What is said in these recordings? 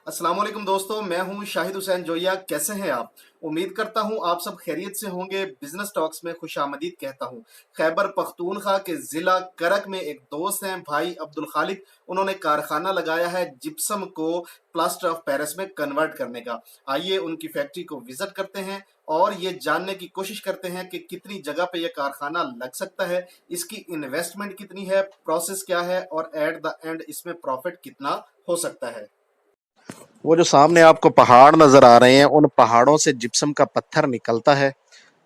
अस्सलाम वालेकुम दोस्तों, मैं हूं शाहिद हुसैन जोया। कैसे हैं आप? उम्मीद करता हूं आप सब खैरियत से होंगे। बिजनेस टॉक्स में खुशामदीद कहता हूं। खैबर पख्तूनख्वा के जिला करक में एक दोस्त हैं, भाई अब्दुल खालिक। उन्होंने कारखाना लगाया है जिप्सम को प्लास्टर ऑफ पेरिस में कन्वर्ट करने का। आइए उनकी फैक्ट्री को विजिट करते हैं और ये जानने की कोशिश करते हैं कि कितनी जगह पे ये कारखाना लग सकता है, इसकी इन्वेस्टमेंट कितनी है, प्रोसेस क्या है और एट द एंड इसमें प्रॉफिट कितना हो सकता है। वो जो सामने आपको पहाड़ नजर आ रहे हैं, उन पहाड़ों से जिप्सम का पत्थर निकलता है।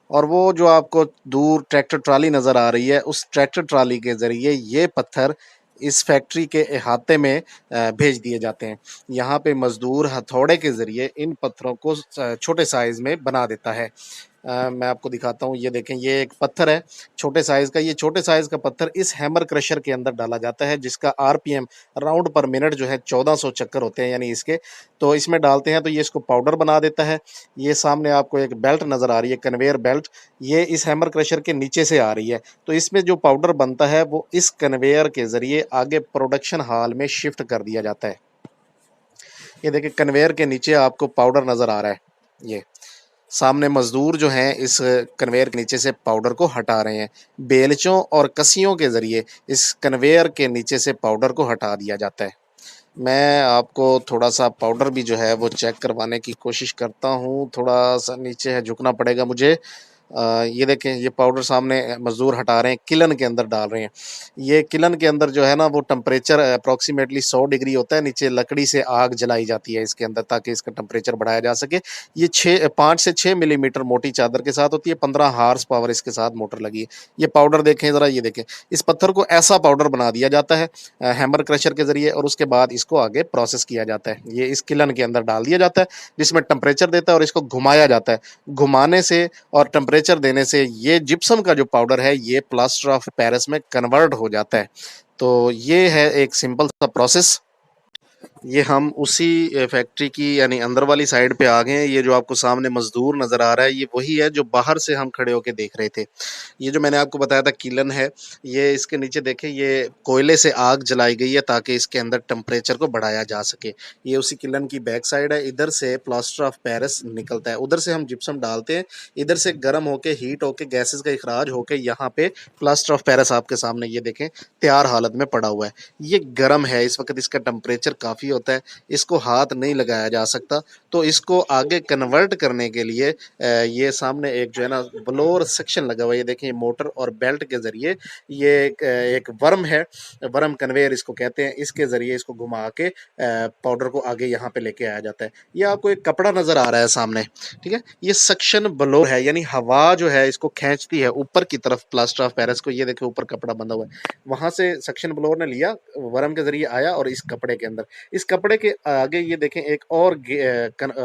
और वो जो आपको दूर ट्रैक्टर ट्राली नजर आ रही है, उस ट्रैक्टर ट्राली के जरिए ये पत्थर इस फैक्ट्री के अहाते में भेज दिए जाते हैं। यहाँ पे मजदूर हथौड़े के जरिए इन पत्थरों को छोटे साइज में बना देता है। मैं आपको दिखाता हूँ, ये देखें, ये एक पत्थर है छोटे साइज का। ये छोटे साइज का पत्थर इस हैमर क्रशर के अंदर डाला जाता है, जिसका आरपीएम राउंड पर मिनट जो है 1400 चक्कर होते हैं, यानी इसके। तो इसमें डालते हैं तो ये इसको पाउडर बना देता है। ये सामने आपको एक बेल्ट नजर आ रही है, कन्वेयर बेल्ट। ये इस हैमर क्रशर के नीचे से आ रही है। तो इसमें जो पाउडर बनता है वो इस कन्वेयर के जरिए आगे प्रोडक्शन हॉल में शिफ्ट कर दिया जाता है। ये देखिए, कन्वेयर के नीचे आपको पाउडर नजर आ रहा है। ये सामने मजदूर जो हैं इस कन्वेयर के नीचे से पाउडर को हटा रहे हैं। बेलचों और कसियों के जरिए इस कन्वेयर के नीचे से पाउडर को हटा दिया जाता है। मैं आपको थोड़ा सा पाउडर भी जो है वो चेक करवाने की कोशिश करता हूँ। थोड़ा सा नीचे है, झुकना पड़ेगा मुझे। ये देखें, ये पाउडर सामने मजदूर हटा रहे हैं, किलन के अंदर डाल रहे हैं। ये किलन के अंदर जो है ना, वो टेम्परेचर अप्रॉक्सीमेटली 100 डिग्री होता है। नीचे लकड़ी से आग जलाई जाती है इसके अंदर, ताकि इसका टेम्परेचर बढ़ाया जा सके। ये 5 से 6 मिलीमीटर मोटी चादर के साथ होती है। 15 हार्स पावर इसके साथ मोटर लगी है। ये पाउडर देखें ज़रा, ये देखें, इस पत्थर को ऐसा पाउडर बना दिया जाता है हैमर क्रशर के जरिए, और उसके बाद इसको आगे प्रोसेस किया जाता है। ये इस किलन के अंदर डाल दिया जाता है, जिसमें टेम्परेचर देता है, और इसको घुमाया जाता है। घुमाने से और टेम्परेचर देने से ये जिप्सम का जो पाउडर है, ये प्लास्टर ऑफ पेरिस में कन्वर्ट हो जाता है। तो ये है एक सिंपल सा प्रोसेस। ये हम उसी फैक्ट्री की यानी अंदर वाली साइड पे आ गए हैं। ये जो आपको सामने मजदूर नज़र आ रहा है, ये वही है जो बाहर से हम खड़े होके देख रहे थे। ये जो मैंने आपको बताया था किलन है, ये इसके नीचे देखें, ये कोयले से आग जलाई गई है ताकि इसके अंदर टेम्परेचर को बढ़ाया जा सके। ये उसी किलन की बैक साइड है। इधर से प्लास्टर ऑफ पेरिस निकलता है, उधर से हम जिप्सम डालते हैं। इधर से गर्म होके, हीट होके, गैसेस का इखराज होके यहाँ पे प्लास्टर ऑफ पेरिस आपके सामने ये देखें तैयार हालत में पड़ा हुआ है। ये गर्म है इस वक्त, इसका टेम्परेचर काफ़ी होता है, इसको हाथ नहीं लगाया जा सकता। तो इसको आगे कन्वर्ट करने के लिए ये सामने एक जो है ना ब्लोअर सेक्शन लगा हुआ है। ये देखिए, मोटर और बेल्ट के जरिए ये एक वर्म है, वर्म कन्वेयर इसको कहते हैं। इसके जरिए इसको घुमा के पाउडर को आगे यहाँ पे लेके आया जाता है। ये आपको एक कपड़ा नजर आ रहा है सामने, ठीक है। ये सक्शन ब्लोअर है, यानी हवा जो है इसको खींचती है ऊपर की तरफ प्लास्टर ऑफ पेरिस को। ये देखिए, ऊपर कपड़ा बंधा हुआ है, वहां से सक्शन ब्लोअर ने लिया, वर्म के जरिए आया और इस कपड़े के अंदर, इस कपड़े के आगे ये देखें एक और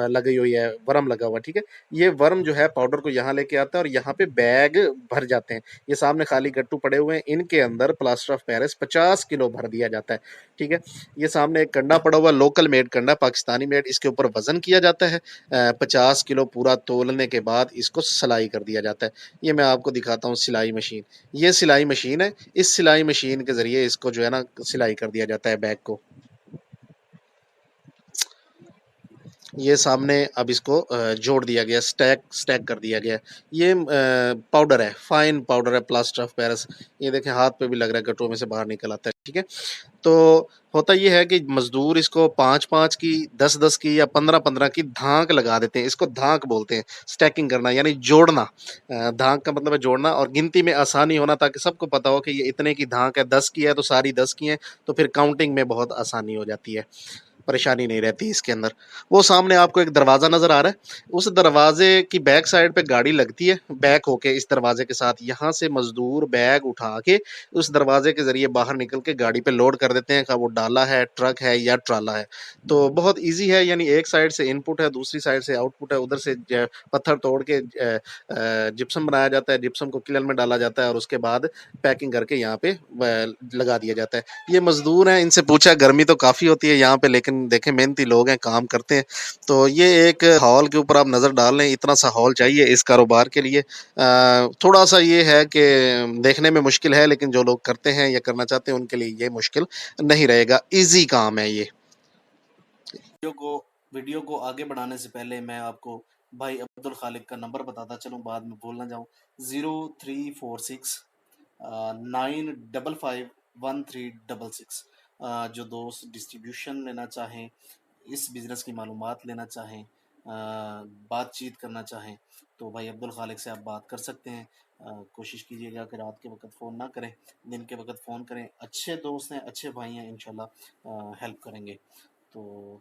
लगी हुई है, वर्म लगा हुआ, ठीक है। ये वर्म जो है पाउडर को यहाँ लेके आता है और यहाँ पे बैग भर जाते हैं। ये सामने खाली गट्टू पड़े हुए हैं, इनके अंदर प्लास्टर ऑफ पेरिस 50 किलो भर दिया जाता है, ठीक है। ये सामने एक कंडा पड़ा हुआ, लोकल मेड कंडा, पाकिस्तानी मेड। इसके ऊपर वजन किया जाता है। 50 किलो पूरा तोलने के बाद इसको सिलाई कर दिया जाता है। ये मैं आपको दिखाता हूँ सिलाई मशीन। ये सिलाई मशीन है, इस सिलाई मशीन के जरिए इसको जो है ना सिलाई कर दिया जाता है बैग को। ये सामने अब इसको जोड़ दिया गया, स्टैक स्टैक कर दिया गया। ये पाउडर है, फाइन पाउडर है प्लास्टर ऑफ पेरिस। ये देखें, हाथ पे भी लग रहा है, गट्टों में से बाहर निकल आता है, ठीक है। तो होता ये है कि मजदूर इसको 5-5 की, 10-10 की या 15-15 की धाक लगा देते हैं। इसको धाक बोलते हैं। स्टैकिंग करना यानी जोड़ना। धाक का मतलब है जोड़ना, और गिनती में आसानी होना, ताकि सबको पता हो कि ये इतने की धाक है, 10 की है तो सारी 10 की है, तो फिर काउंटिंग में बहुत आसानी हो जाती है, परेशानी नहीं रहती इसके अंदर। वो सामने आपको एक दरवाज़ा नज़र आ रहा है, उस दरवाजे की बैक साइड पे गाड़ी लगती है, बैक होके इस दरवाजे के साथ। यहाँ से मजदूर बैग उठा के उस दरवाजे के जरिए बाहर निकल के गाड़ी पे लोड कर देते हैं, का वो डाला है, ट्रक है या ट्राला है। तो बहुत ईजी है, यानी एक साइड से इनपुट है, दूसरी साइड से आउटपुट है। उधर से पत्थर तोड़ के जिप्सम बनाया जाता है, जिप्सम को किलन में डाला जाता है और उसके बाद पैकिंग करके यहाँ पे लगा दिया जाता है। ये मजदूर हैं, इनसे पूछा, गर्मी तो काफ़ी होती है यहाँ पे, लेकिन देखें मेहनती लोग हैं, काम करते हैं। तो ये एक हॉल के ऊपर आप नज़र डाल लें, इतना सा हॉल चाहिए इस कारोबार के लिए। थोड़ा सा ये है कि देखने में मुश्किल है, लेकिन जो लोग करते हैं या करना चाहते हैं उनके लिए ये मुश्किल नहीं रहेगा, इजी काम है ये। वीडियो को आगे बढ़ाने से पहले मैं आपको भाई अब्दुल खालिक का नंबर बताता चलूँ, बाद में भूल ना जाऊँ। 0346 955 1366। जो दोस्त डिस्ट्रीब्यूशन लेना चाहें, इस बिज़नेस की मालूमात लेना चाहें, बातचीत करना चाहें, तो भाई अब्दुल खालिक से आप बात कर सकते हैं। कोशिश कीजिएगा कि रात के वक्त फ़ोन ना करें, दिन के वक्त फ़ोन करें। अच्छे दोस्त हैं, अच्छे भाई हैं, इंशाल्लाह हेल्प करेंगे। तो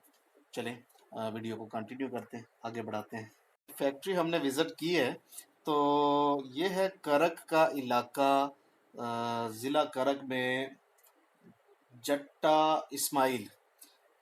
चलें, वीडियो को कंटिन्यू करते हैं, आगे बढ़ाते हैं। फैक्ट्री हमने विज़िट की है, तो ये है करक का इलाका, ज़िला करक में जट्टा इस्माइल।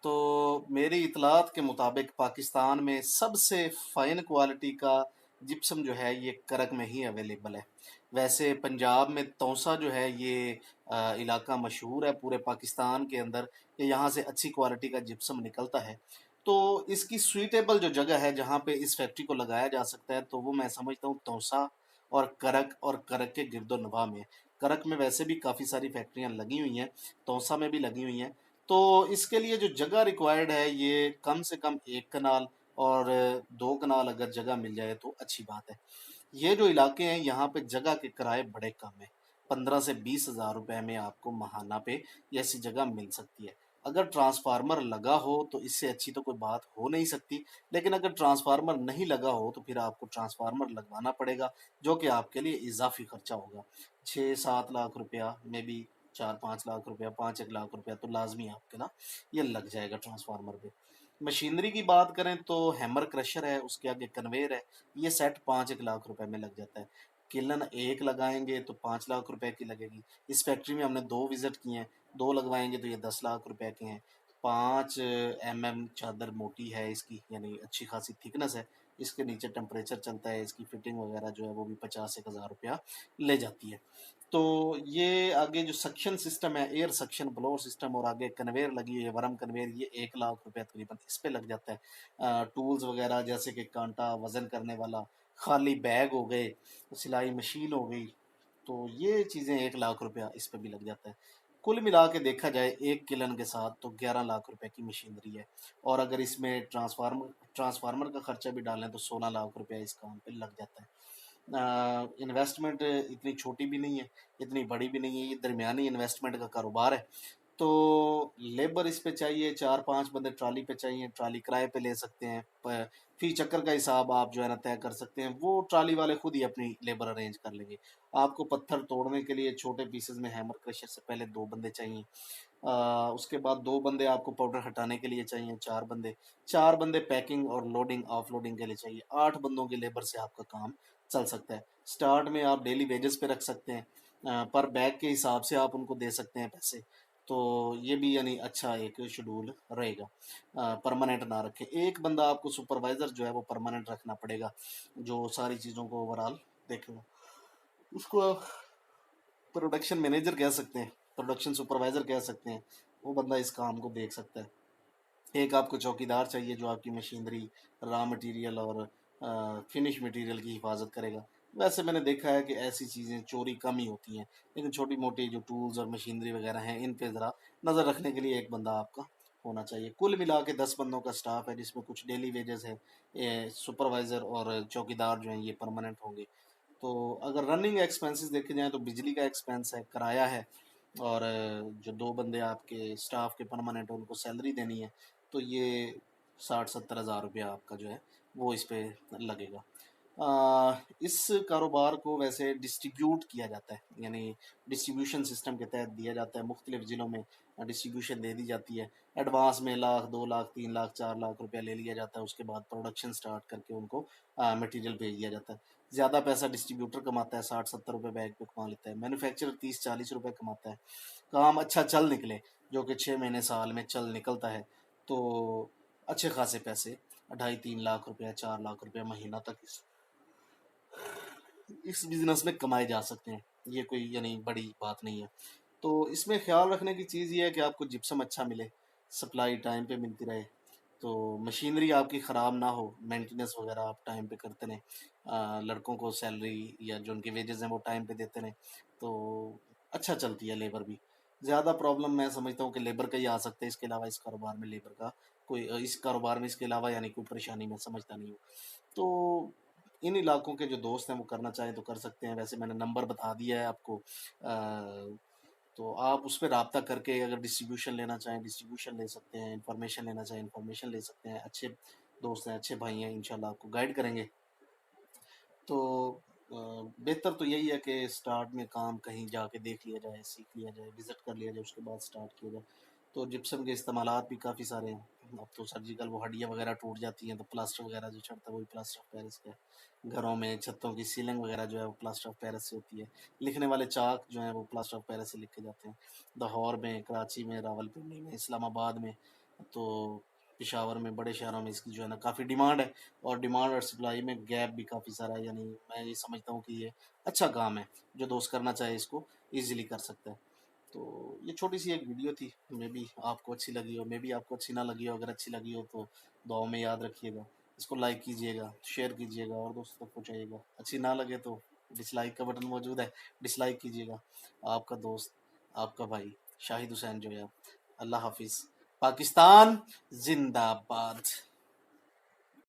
तो मेरी इतलात के मुताबिक पाकिस्तान में सबसे फ़ाइन क्वालिटी का जिप्सम जो है ये करक में ही अवेलेबल है। वैसे पंजाब में तौसा जो है ये इलाका मशहूर है पूरे पाकिस्तान के अंदर कि यहाँ से अच्छी क्वालिटी का जिप्सम निकलता है। तो इसकी सूटेबल जो जगह है जहाँ पे इस फैक्ट्री को लगाया जा सकता है, तो वो मैं समझता हूँ तौसा और करक के गिरदोनवा में। करक में वैसे भी काफ़ी सारी फैक्ट्रियाँ लगी हुई हैं, तौसा में भी लगी हुई हैं। तो इसके लिए जो जगह रिक्वायर्ड है ये कम से कम 1 कनाल और 2 कनाल अगर जगह मिल जाए तो अच्छी बात है। ये जो इलाके हैं यहाँ पे जगह के किराए बड़े कम हैं। 15 से 20 हज़ार रुपए में आपको महाना पे ये ऐसी जगह मिल सकती है। अगर ट्रांसफार्मर लगा हो तो इससे अच्छी तो कोई बात हो नहीं सकती, लेकिन अगर ट्रांसफार्मर नहीं लगा हो तो फिर आपको ट्रांसफार्मर लगवाना पड़ेगा, जो कि आपके लिए इजाफी खर्चा होगा। 6-7 लाख रुपया, मे बी 4-5 लाख रुपया, 5-1 लाख रुपया तो लाजमी आपके ना ये लग जाएगा ट्रांसफार्मर पे। मशीनरी की बात करें तो हैमर क्रशर है, उसके आगे कन्वेयर है, ये सेट 5-1 लाख रुपए में लग जाता है। किलन एक लगाएंगे तो 5 लाख रुपए की लगेगी। इस फैक्ट्री में हमने 2 विजिट किए हैं, 2 लगवाएंगे तो ये 10 लाख रुपए के हैं। 5 mm चादर मोटी है इसकी, यानी अच्छी खासी थिकनेस है। इसके नीचे टेम्परेचर चलता है, इसकी फिटिंग वगैरह जो है वो भी 50-1 हज़ार रुपया ले जाती है। तो ये आगे जो सक्शन सिस्टम है, एयर सक्शन ब्लोअर सिस्टम, और आगे कन्वेयर लगी हुई है, वर्म कन्वेयर, ये 1 लाख रुपया तकरीबन इस पे लग जाता है। टूल्स वगैरह जैसे कि कांटा, वजन करने वाला, खाली बैग हो गए, सिलाई मशीन हो गई, तो ये चीज़ें 1 लाख रुपया इस पे भी लग जाता है। कुल मिला के देखा जाए एक किलन के साथ तो 11 लाख रुपए की मशीनरी है, और अगर इसमें ट्रांसफार्मर का खर्चा भी डालें तो 16 लाख रुपया इस काम पे लग जाता है। इन्वेस्टमेंट इतनी छोटी भी नहीं है, इतनी बड़ी भी नहीं है, ये दरमियानी इन्वेस्टमेंट का कारोबार है। तो लेबर इस पे चाहिए, 4-5 बंदे ट्राली पे चाहिए, ट्राली किराए पे ले सकते हैं, फी चक्कर का हिसाब आप जो है ना तय कर सकते हैं, वो ट्राली वाले खुद ही अपनी लेबर अरेंज कर लेंगे। आपको पत्थर तोड़ने के लिए छोटे पीसेस में हैमर क्रशर से पहले 2 बंदे चाहिए। उसके बाद 2 बंदे आपको पाउडर हटाने के लिए चाहिए, 4 बंदे पैकिंग और लोडिंग ऑफलोडिंग के लिए चाहिए। 8 बंदों की लेबर से आपका काम चल सकता है। स्टार्ट में आप डेली वेजेस पे रख सकते हैं, पर बैग के हिसाब से आप उनको दे सकते हैं पैसे। तो ये भी यानी अच्छा एक शेड्यूल रहेगा। परमानेंट ना रखें, एक बंदा आपको सुपरवाइज़र जो है वो परमानेंट रखना पड़ेगा, जो सारी चीज़ों को ओवरऑल देखेगा। उसको आप प्रोडक्शन मैनेजर कह सकते हैं, प्रोडक्शन सुपरवाइज़र कह सकते हैं, वो बंदा इस काम को देख सकता है। एक आपको चौकीदार चाहिए जो आपकी मशीनरी, रॉ मटेरियल और फिनिश मटेरियल की हिफाजत करेगा। वैसे मैंने देखा है कि ऐसी चीज़ें चोरी कम ही होती हैं, लेकिन छोटी मोटी जो टूल्स और मशीनरी वगैरह हैं इन पे ज़रा नज़र रखने के लिए एक बंदा आपका होना चाहिए। कुल मिला के 10 बंदों का स्टाफ है, जिसमें कुछ डेली वेजेस है, सुपरवाइज़र और चौकीदार जो हैं ये परमानेंट होंगे। तो अगर रनिंग एक्सपेंसेस देखे जाएँ तो बिजली का एक्सपेंस है, किराया है, और जो 2 बंदे आपके स्टाफ के परमानेंट उनको सैलरी देनी है, तो ये 60-70 हज़ार रुपया आपका जो है वो इस पे लगेगा। इस कारोबार को वैसे डिस्ट्रीब्यूट किया जाता है, यानी डिस्ट्रीब्यूशन सिस्टम के तहत दिया जाता है, मुख्तलिफ ज़िलों में डिस्ट्रीब्यूशन दे दी जाती है। एडवांस में 1 लाख, 2 लाख, 3 लाख, 4 लाख रुपया ले लिया जाता है, उसके बाद प्रोडक्शन स्टार्ट करके उनको मटेरियल भेज दिया जाता है। ज़्यादा पैसा डिस्ट्रीब्यूटर कमाता है, 60-70 रुपये बैग पे कमा लेता है, मैन्युफैक्चरर 30-40 रुपये कमाता है। काम अच्छा चल निकले, जो कि 6 महीने साल में चल निकलता है, तो अच्छे खासे पैसे 2.5-3 लाख रुपया, 4 लाख रुपया महीना तक इस बिज़नेस में कमाए जा सकते हैं। ये कोई यानी बड़ी बात नहीं है। तो इसमें ख़्याल रखने की चीज़ ये है कि आपको जिप्सम अच्छा मिले, सप्लाई टाइम पे मिलती रहे, तो मशीनरी आपकी ख़राब ना हो, मेंटेनेंस वगैरह आप टाइम पे करते रहें, लड़कों को सैलरी या जो उनके वेजेस हैं वो टाइम पे देते रहें, तो अच्छा चलती है लेबर भी। ज़्यादा प्रॉब्लम मैं समझता हूँ कि लेबर का ही आ सकता है, इसके अलावा इस कारोबार में लेबर का कोई इस कारोबार में इसके अलावा यानी कोई परेशानी मैं समझता नहीं हूँ। तो इन इलाकों के जो दोस्त हैं वो करना चाहें तो कर सकते हैं। वैसे मैंने नंबर बता दिया है आपको, तो आप उस पर रब्ता करके अगर डिस्ट्रीब्यूशन लेना चाहें डिस्ट्रीब्यूशन ले सकते हैं, इंफॉर्मेशन लेना चाहें इंफॉर्मेशन ले सकते हैं। अच्छे दोस्त हैं, अच्छे भाई हैं, इंशाल्लाह आपको गाइड करेंगे। तो बेहतर तो यही है कि स्टार्ट में काम कहीं जाके देख लिया जाए, सीख लिया जाए, विज़िट कर लिया जाए, उसके बाद स्टार्ट किया जाए। तो जिप्सम के इस्तेमालात भी काफ़ी सारे हैं। अब तो सर्जिकल वो हड्डियाँ वगैरह टूट जाती हैं तो प्लास्टर वगैरह जो चढ़ता है वही प्लास्टर ऑफ पेरिस का है। घरों में छतों की सीलिंग वगैरह जो है वो प्लास्टर ऑफ पेरिस से होती है। लिखने वाले चाक जो हैं वो प्लास्टर ऑफ पेरिस से लिख के जाते हैं। लाहौर में, कराची में, रावलपिंडी में, इस्लामाबाद में, तो पेशावर में, बड़े शहरों में इसकी जो है ना काफ़ी डिमांड है। और डिमांड और सप्लाई में गैप भी काफ़ी सारा है। यानी मैं ये समझता हूँ कि ये अच्छा काम है, जो दोस्त करना चाहे इसको ईजिली कर सकता है। तो ये छोटी सी एक वीडियो थी, मे बी आपको अच्छी लगी हो, मे बी आपको अच्छी ना लगी हो। अगर अच्छी लगी हो तो दुआओं में याद रखिएगा। इसको लाइक कीजिएगा, शेयर कीजिएगा और दोस्तों तक पहुँचाइएगा। अच्छी ना लगे तो डिसलाइक का बटन मौजूद है, डिसलाइक कीजिएगा। आपका दोस्त, आपका भाई शाहिद हुसैन जोया। अल्लाह हाफिज़। पाकिस्तान जिंदाबाद।